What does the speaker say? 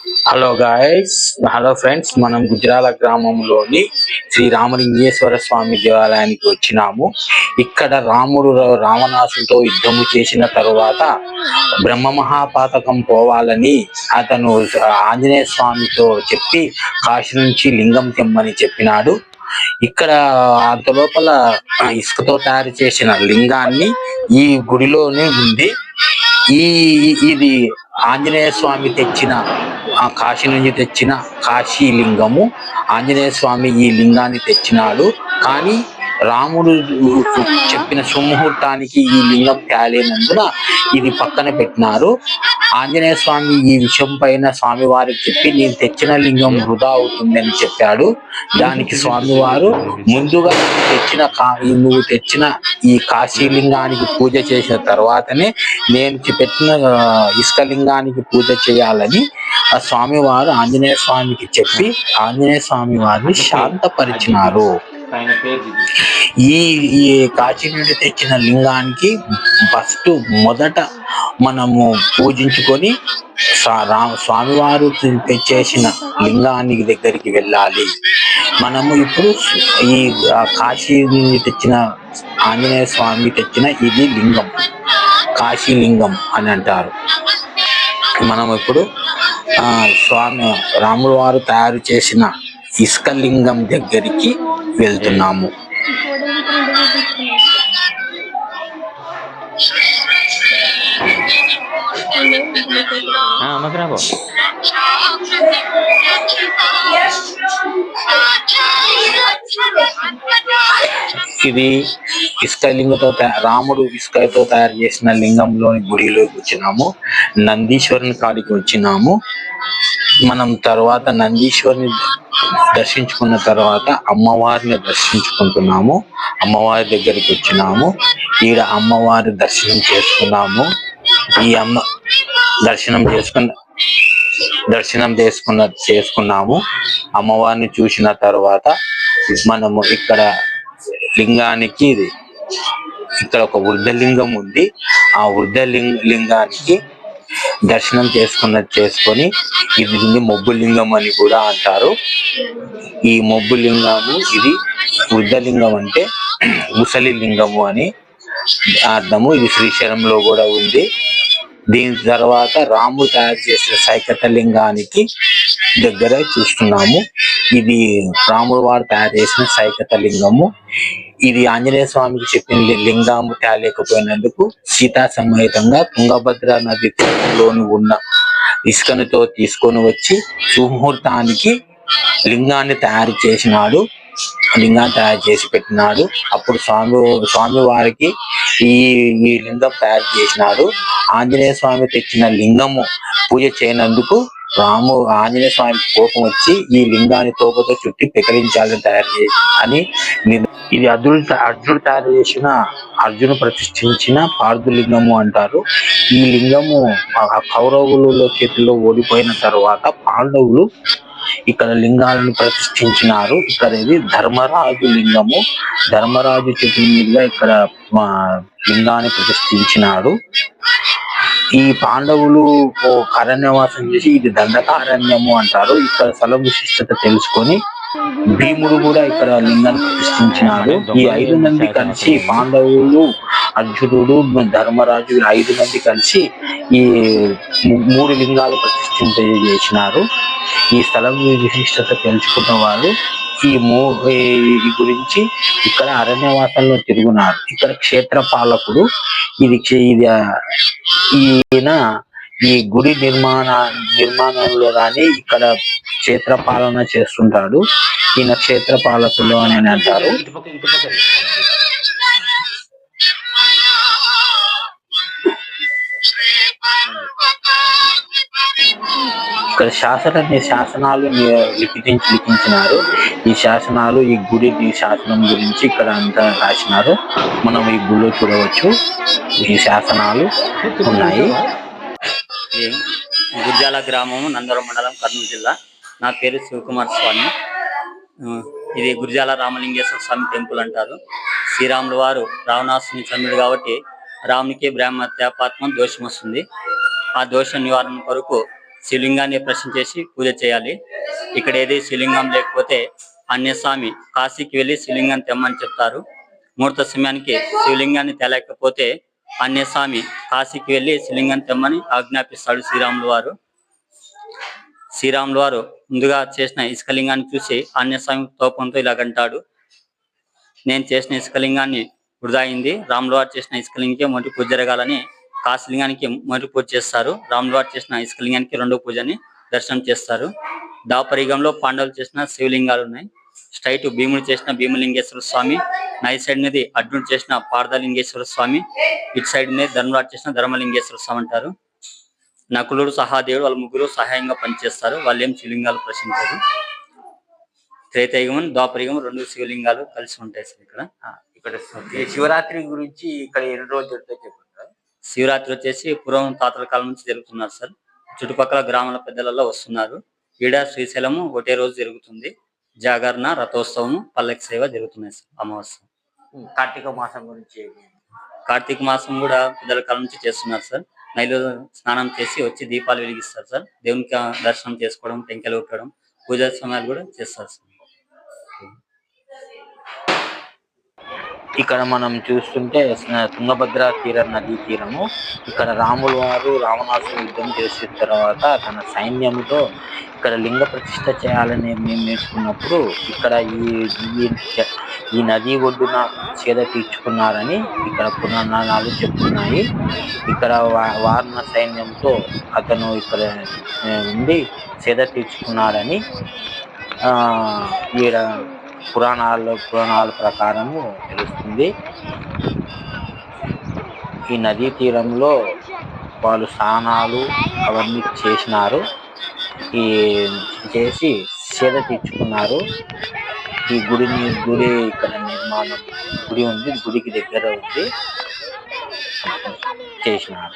Hello guys, hello friends. మనం గుజరాల గ్రామంలోని శ్రీ రామలింగేశ్వర స్వామి దేవాలయానికి వచ్చినాము. ఇక్కడ రాముడు రావణాసుడితో యుద్ధము చేసిన తరువాత బ్రహ్మ మహాపాతకం పోవాలని అతను ఆంజనేయ స్వామితో చెప్పి కాశీ నుంచి లింగం తెమ్మని చెప్పినాడు. ఇక్కడ అంత లోపల ఇసుకతో తయారు చేసిన లింగాన్ని ఈ గుడిలోనే ఉంది. ఇది ఆంజనేయ స్వామి తెచ్చిన కాశీ నుంచి తెచ్చిన కాశీ లింగము. ఆంజనేయ స్వామి ఈ లింగాన్ని తెచ్చినాడు, కానీ రాముడు చెప్పిన సుముహూర్తానికి ఈ లింగం తేలేనందున ఇది పక్కన పెట్టినారు. ఆంజనేయ స్వామి ఈ విషయం పైన స్వామివారికి చెప్పి నేను తెచ్చిన లింగం వృధా అవుతుందని చెప్పాడు. దానికి స్వామివారు ముందుగా నువ్వు తెచ్చిన ఈ కాశీ లింగానికి పూజ చేసిన తర్వాతనే నేను పెట్టిన ఇసుక లింగానికి పూజ చేయాలని ఆ స్వామివారు ఆంజనేయ స్వామికి చెప్పి ఆంజనేయ స్వామి వారిని శాంతపరిచినారు. ఈ కాశీ నుండి తెచ్చిన లింగానికి ఫస్ట్ మొదట మనము పూజించుకొని స్వామివారు తెచ్చేసిన లింగానికి దగ్గరికి వెళ్ళాలి. మనము ఇప్పుడు ఈ కాశీ నుండి తెచ్చిన ఆంజనేయ స్వామి తెచ్చిన ఇది లింగం, కాశీ లింగం అని అంటారు. మనం ఇప్పుడు స్వామి రాముడు వారు తయారు చేసిన ఇసుక లింగం దగ్గరికి వెళ్తున్నాము. ఇది ఇసుక లింగంతో రాముడు ఇసుకతో తయారు చేసిన లింగంలోని గుడిలోకి వచ్చినాము. నందీశ్వరుని కాడికి వచ్చినాము. మనం తర్వాత నందీశ్వరుని దర్శించుకున్న తర్వాత అమ్మవారిని దర్శించుకుంటున్నాము. అమ్మవారి దగ్గరికి వచ్చినాము. ఈడ అమ్మవారి దర్శనం చేసుకున్నాము. ఈ అమ్మ చేసుకున్నాము. అమ్మవారిని చూసిన తర్వాత మనము ఇక్కడ లింగానికి ఇక్కడ ఒక వృద్ధలింగం ఉంది. ఆ లింగానికి దర్శనం చేసుకొని ఇది మొబ్బు లింగం అని కూడా అంటారు. ఈ మొబ్బు లింగము ఇది వృద్ధలింగం అంటే ముసలి లింగము అని అర్థము. ఇది శ్రీశైలంలో కూడా ఉంది. దీని తర్వాత రాముడు తయారు చేసిన సైకత లింగానికి దగ్గర చూస్తున్నాము. ఇది రాముడు వారు తయారు చేసిన సైకత లింగము. ఇది ఆంజనేయ స్వామికి చెప్పిన లింగము తేలేకపోయినందుకు సీతా సమేతంగా తుంగభద్ర నది తీరంలోని ఉన్న ఇసుకనితో తీసుకొని వచ్చి సుముహూర్తానికి లింగాన్ని తయారు చేసి పెట్టినాడు. అప్పుడు స్వామి వారికి ఈ లింగం తయారు చేసినాడు. ఆంజనేయ స్వామి తెచ్చిన లింగము పూజ చేయనందుకు ఆంజనేయ స్వామి కోపం వచ్చి ఈ లింగాన్ని తోకతో చుట్టి పెకరించాలని అని ఇది అర్జునుడు తయారు చేసిన అర్జును ప్రతిష్ఠించిన పార్థులింగము అంటారు. ఈ లింగము కౌరవుల చేతిలో ఓడిపోయిన తర్వాత పాండవులు ఇక్కడ లింగాలను ప్రతిష్ఠించినారు. ఇక్కడ ఇది ధర్మరాజు లింగము. ధర్మరాజు చేతుల మీదుగా ఇక్కడ లింగాన్ని ప్రతిష్ఠించినాడు. ఈ పాండవులు అరణ్యవాసం చేసి ఇది దండకారణ్యము అంటారు. ఇక్కడ స్థల విశిష్టత తెలుసుకొని భీముడు కూడా ఇక్కడ లింగాన్ని ప్రతిష్ఠించినాడు. ఈ 5 మంది కలిసి పాండవులు, అర్జునుడు, ధర్మరాజు 5 మంది కలిసి ఈ 3 లింగాలు ప్రతిష్ఠించేసినారు. ఈ స్థలం విశిష్టత తెలుసుకున్న వాళ్ళు ఈ గురించి ఇక్కడ అరణ్యవాసంలో తిరుగున్నారు. ఇక్కడ క్షేత్రపాలకుడు ఈయన ఈ గుడి నిర్మాణంలో కానీ ఇక్కడ క్షేత్రపాలన చేస్తుంటాడు. ఈయన క్షేత్రపాలకులు అని అంటారు. ఇక్కడ శాసనాలు లిఖించినారు. ఈ శాసనాలు ఈ గుడి శాసనం గురించి ఇక్కడ అంతా రాసినారు. మనం ఈ గుడిలో చూడవచ్చు. ఈ శాసనాలు ఉన్నాయి. గుర్జాల గ్రామము, నందవరం మండలం, కర్నూలు జిల్లా. నా పేరు శివకుమార్ స్వామి. ఇది గుర్జాల రామలింగేశ్వర స్వామి టెంపుల్ అంటారు. శ్రీరాములు వారు రావణాసుని చంద్రుడు కాబట్టి రామునికి బ్రహ్మత్య పాత్మ దోషం వస్తుంది. ఆ దోష నివారణ కొరకు శివలింగాన్ని ప్రశ్న చేసి పూజ చేయాలి. ఇక్కడ ఏది శివలింగం లేకపోతే అన్యస్వామి కాశీకి వెళ్లి శివలింగం తెమ్మని చెప్తారు. ముహూర్త సమయానికి శివలింగాన్ని తేలేకపోతే అన్యస్వామి కాశీకి వెళ్లి శివలింగం తెమ్మని ఆజ్ఞాపిస్తాడు శ్రీరాములు వారు ముందుగా చేసిన ఇసుకలింగాన్ని చూసి అన్యస్వామి తోపంతో ఇలాగంటాడు, నేను చేసిన ఇసుకలింగాన్ని వృధా అయింది. రాములు వారు చేసిన ఇసుకలింగంకి మొదటి పూజ జరగాలని కాశీలింగానికి మొదటి పూజ చేస్తారు. రాములు వారు చేసిన ఇసుకలింగానికి రెండో పూజని దర్శనం చేస్తారు. దాపరిగంలో పాండవులు చేసిన శివలింగాలు ఉన్నాయి. స్ట్రైట్ భీముడు చేసిన భీమలింగేశ్వర స్వామి, నైట్ సైడ్ మీద అర్జునుడు చేసిన పార్థలింగేశ్వర స్వామి, ఇటు సైడ్ మీద ధర్మరాజు చేసిన ధర్మలింగేశ్వర స్వామి అంటారు. నకులుడు సహాదేవుడు వాళ్ళ ముగ్గురు సహాయంగా పనిచేస్తారు. వాళ్ళు ఏం శివలింగాలు ప్రశ్నించారు. త్రేతాయుగం ద్వాపరయుగం రెండు శివలింగాలు కలిసి ఉంటాయి సార్ ఇక్కడ. ఇక్కడ శివరాత్రి గురించి ఇక్కడ ఎన్ని రోజులు జరుగుతాయి చెప్పండి. శివరాత్రి వచ్చేసి పూర్వం తాతల కాలం నుంచి జరుగుతున్నారు సార్. చుట్టుపక్కల గ్రామాల పెద్దలలో వస్తున్నారు. ఈడ శ్రీశైలము ఒకటే రోజు జరుగుతుంది. జాగరణ, రథోత్సవము, పల్లకి సేవ జరుగుతున్నాయి సార్. అమావాస్య. కార్తీక మాసం గురించి కార్తీక మాసం కూడా పెద్దల కాలం నుంచి చేస్తున్నారు సార్. నైలో స్నానం చేసి వచ్చి దీపాలు వెలిగిస్తారు సార్. దేవునికి దర్శనం చేసుకోవడం, టెంకాయలు కొట్టడం, పూజా సమయాలు కూడా చేస్తారు సార్. ఇక్కడ మనం చూస్తుంటే తుంగభద్ర తీర నదీ తీరము. ఇక్కడ రాములు వారు రావణాసుడు యుద్ధం చేసిన తర్వాత తన సైన్యంతో ఇక్కడ లింగ ప్రతిష్ఠ చేయాలని నిర్ణయించుకున్నప్పుడు ఇక్కడ ఈ నది ఒడ్డున సేద తీర్చుకున్నారని ఇక్కడ పురాణాలు చెప్తున్నాయి. ఇక్కడ వారణ సైన్యంతో అతను ఇక్కడ ఉండి సేద తీర్చుకున్నాడని ఈడ పురాణాల ప్రకారము తెలుస్తుంది. ఈ నదీ తీరంలో వాళ్ళు స్నానాలు అవన్నీ చేసినారు. చేసి సేద తీర్చుకున్నారు. ఈ గుడి ఇక్కడ నిర్మాణం గుడి ఉంది, గుడికి దగ్గర ఉంది, చేసినారు.